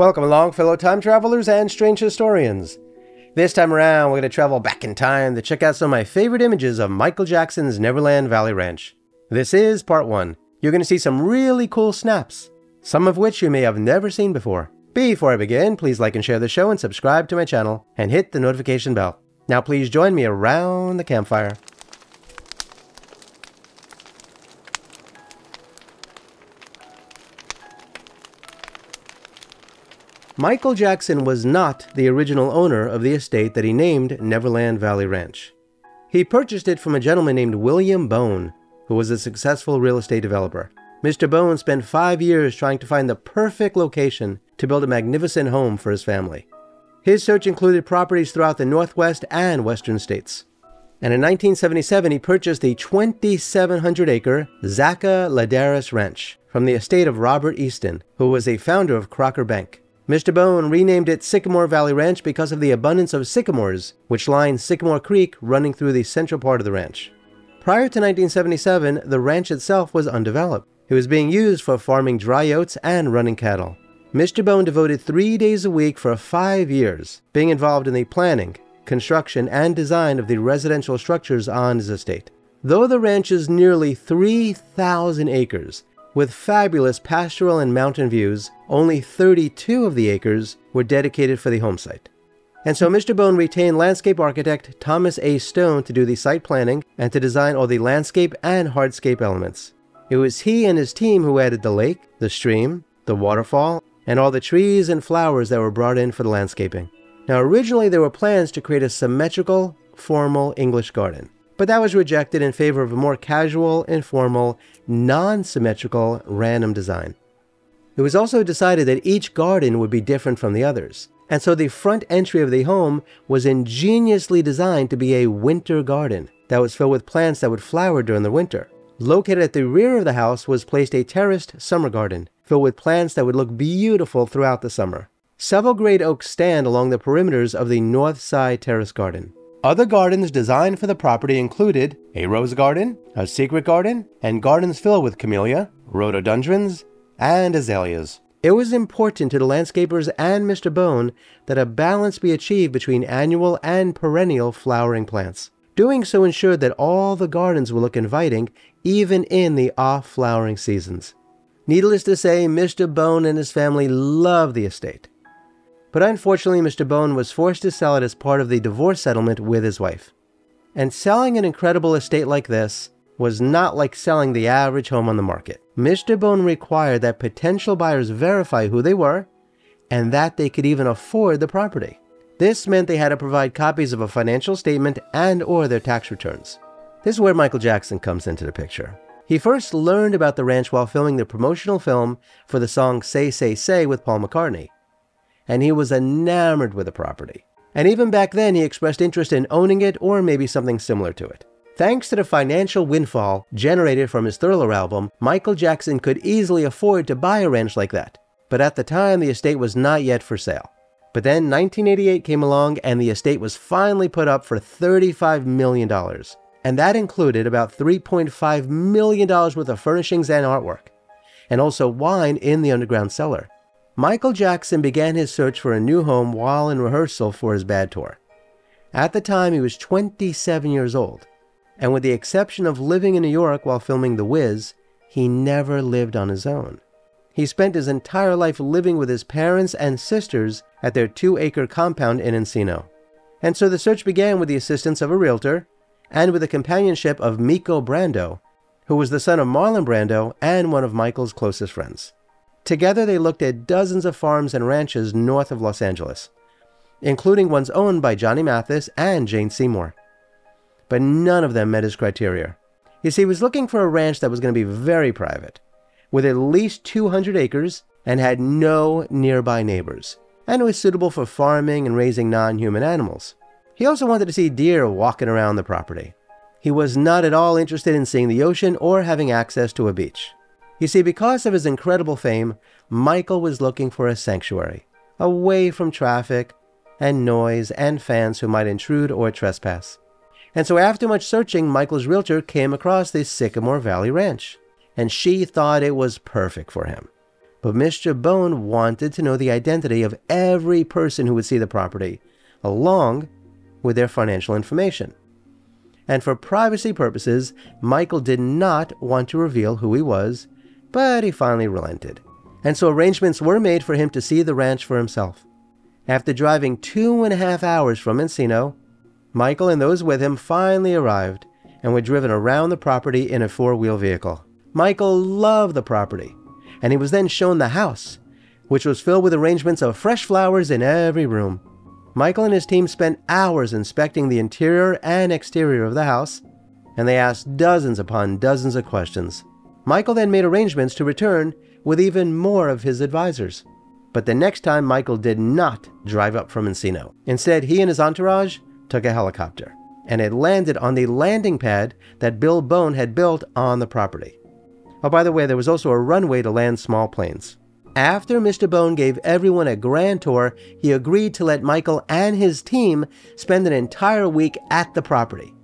Welcome along, fellow time travelers and strange historians. This time around, we're going to travel back in time to check out some of my favorite images of Michael Jackson's Neverland Valley Ranch. This is part 1. You're going to see some really cool snaps, some of which you may have never seen before. Before I begin, please like and share the show and subscribe to my channel and hit the notification bell. Now please join me around the campfire. Michael Jackson was not the original owner of the estate that he named Neverland Valley Ranch. He purchased it from a gentleman named William Bone, who was a successful real estate developer. Mr. Bone spent 5 years trying to find the perfect location to build a magnificent home for his family. His search included properties throughout the Northwest and Western states. And in 1977, he purchased the 2,700-acre Zaca Ladera's Ranch from the estate of Robert Easton, who was a founder of Crocker Bank. Mr. Bone renamed it Sycamore Valley Ranch because of the abundance of sycamores, which line Sycamore Creek running through the central part of the ranch. Prior to 1977, the ranch itself was undeveloped. It was being used for farming dry oats and running cattle. Mr. Bone devoted 3 days a week for 5 years, being involved in the planning, construction, and design of the residential structures on his estate. Though the ranch is nearly 3,000 acres, with fabulous pastoral and mountain views, only 32 of the acres were dedicated for the home site. And so Mr. Bone retained landscape architect Thomas A. Stone to do the site planning and to design all the landscape and hardscape elements. It was he and his team who added the lake, the stream, the waterfall, and all the trees and flowers that were brought in for the landscaping. Now originally there were plans to create a symmetrical, formal English garden, but that was rejected in favor of a more casual, informal, non-symmetrical, random design. It was also decided that each garden would be different from the others, and so the front entry of the home was ingeniously designed to be a winter garden that was filled with plants that would flower during the winter. Located at the rear of the house was placed a terraced summer garden filled with plants that would look beautiful throughout the summer. Several great oaks stand along the perimeters of the north side terrace garden. Other gardens designed for the property included a rose garden, a secret garden, and gardens filled with camellia, rhododendrons, and azaleas. It was important to the landscapers and Mr. Bone that a balance be achieved between annual and perennial flowering plants. Doing so ensured that all the gardens would look inviting, even in the off-flowering seasons. Needless to say, Mr. Bone and his family loved the estate. But unfortunately, Mr. Bone was forced to sell it as part of the divorce settlement with his wife. And selling an incredible estate like this was not like selling the average home on the market. Mr. Bone required that potential buyers verify who they were and that they could even afford the property. This meant they had to provide copies of a financial statement and/or their tax returns. This is where Michael Jackson comes into the picture. He first learned about the ranch while filming the promotional film for the song Say Say Say with Paul McCartney. And he was enamored with the property. And even back then, he expressed interest in owning it or maybe something similar to it. Thanks to the financial windfall generated from his Thriller album, Michael Jackson could easily afford to buy a ranch like that. But at the time, the estate was not yet for sale. But then 1988 came along and the estate was finally put up for $35 million. And that included about $3.5 million worth of furnishings and artwork, and also wine in the underground cellar. Michael Jackson began his search for a new home while in rehearsal for his Bad tour. At the time, he was 27 years old, and with the exception of living in New York while filming The Wiz, he never lived on his own. He spent his entire life living with his parents and sisters at their 2-acre compound in Encino. And so the search began with the assistance of a realtor and with the companionship of Miko Brando, who was the son of Marlon Brando and one of Michael's closest friends. Together they looked at dozens of farms and ranches north of Los Angeles, including ones owned by Johnny Mathis and Jane Seymour. But none of them met his criteria. You see, he was looking for a ranch that was going to be very private, with at least 200 acres and had no nearby neighbors, and it was suitable for farming and raising non-human animals. He also wanted to see deer walking around the property. He was not at all interested in seeing the ocean or having access to a beach. You see, because of his incredible fame, Michael was looking for a sanctuary, away from traffic and noise and fans who might intrude or trespass. And so after much searching, Michael's realtor came across the Sycamore Valley Ranch, and she thought it was perfect for him. But Mr. Bone wanted to know the identity of every person who would see the property, along with their financial information. And for privacy purposes, Michael did not want to reveal who he was, but he finally relented. And so arrangements were made for him to see the ranch for himself. After driving 2.5 hours from Encino, Michael and those with him finally arrived and were driven around the property in a 4-wheel vehicle. Michael loved the property, and he was then shown the house, which was filled with arrangements of fresh flowers in every room. Michael and his team spent hours inspecting the interior and exterior of the house, and they asked dozens upon dozens of questions. Michael then made arrangements to return with even more of his advisors. But the next time, Michael did not drive up from Encino. Instead, he and his entourage took a helicopter, and it landed on the landing pad that Bill Bone had built on the property. Oh, by the way, there was also a runway to land small planes. After Mr. Bone gave everyone a grand tour, he agreed to let Michael and his team spend an entire week at the property,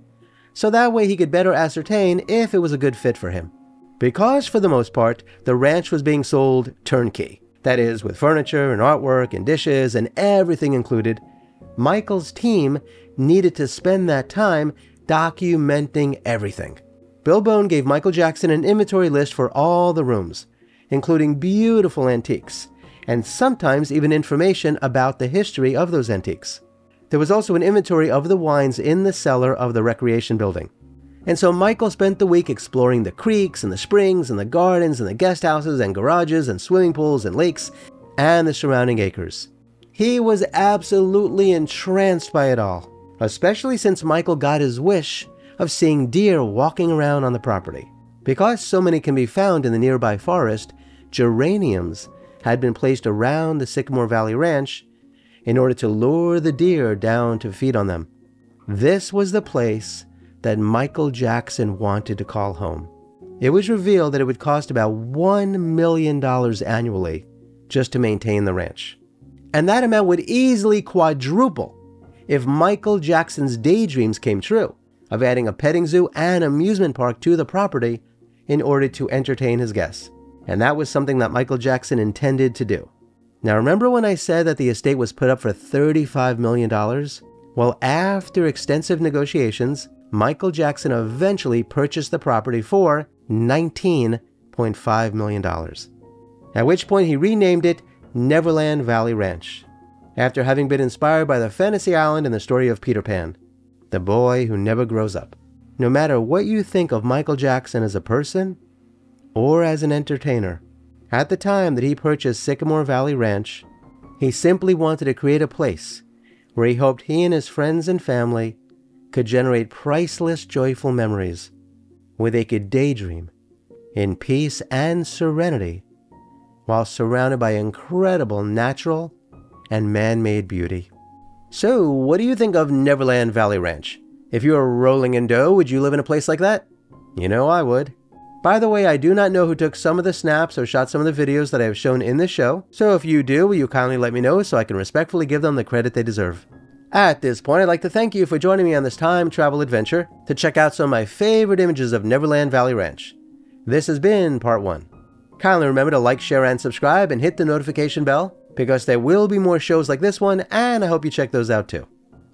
so that way he could better ascertain if it was a good fit for him. Because for the most part, the ranch was being sold turnkey. That is, with furniture and artwork and dishes and everything included, Michael's team needed to spend that time documenting everything. Bill Bone gave Michael Jackson an inventory list for all the rooms, including beautiful antiques, and sometimes even information about the history of those antiques. There was also an inventory of the wines in the cellar of the recreation building. And so Michael spent the week exploring the creeks and the springs and the gardens and the guest houses and garages and swimming pools and lakes and the surrounding acres. He was absolutely entranced by it all, especially since Michael got his wish of seeing deer walking around on the property. Because so many can be found in the nearby forest, geraniums had been placed around the Sycamore Valley Ranch in order to lure the deer down to feed on them. This was the place that Michael Jackson wanted to call home. It was revealed that it would cost about $1 million annually just to maintain the ranch. And that amount would easily quadruple if Michael Jackson's daydreams came true of adding a petting zoo and amusement park to the property in order to entertain his guests. And that was something that Michael Jackson intended to do. Now, remember when I said that the estate was put up for $35 million? Well, after extensive negotiations, Michael Jackson eventually purchased the property for $19.5 million. At which point he renamed it Neverland Valley Ranch, after having been inspired by the fantasy island in the story of Peter Pan, the boy who never grows up. No matter what you think of Michael Jackson as a person or as an entertainer, at the time that he purchased Sycamore Valley Ranch, he simply wanted to create a place where he hoped he and his friends and family could generate priceless, joyful memories, where they could daydream in peace and serenity while surrounded by incredible natural and man-made beauty. So, what do you think of Neverland Valley Ranch? If you were rolling in dough, would you live in a place like that? You know I would. By the way, I do not know who took some of the snaps or shot some of the videos that I have shown in this show, so if you do, will you kindly let me know so I can respectfully give them the credit they deserve. At this point, I'd like to thank you for joining me on this time travel adventure to check out some of my favorite images of Neverland Valley Ranch. This has been part 1. Kindly remember to like, share, and subscribe, and hit the notification bell, because there will be more shows like this one, and I hope you check those out too.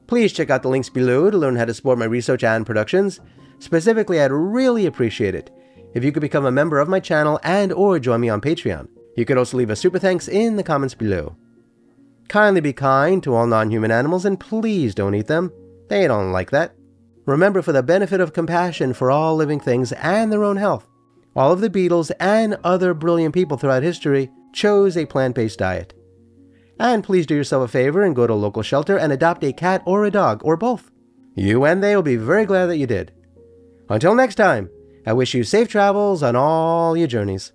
Please check out the links below to learn how to support my research and productions. Specifically, I'd really appreciate it if you could become a member of my channel and or join me on Patreon. You could also leave a super thanks in the comments below. Kindly be kind to all non-human animals and please don't eat them. They don't like that. Remember, for the benefit of compassion for all living things and their own health, all of the Beatles and other brilliant people throughout history chose a plant-based diet. And please do yourself a favor and go to a local shelter and adopt a cat or a dog, or both. You and they will be very glad that you did. Until next time, I wish you safe travels on all your journeys.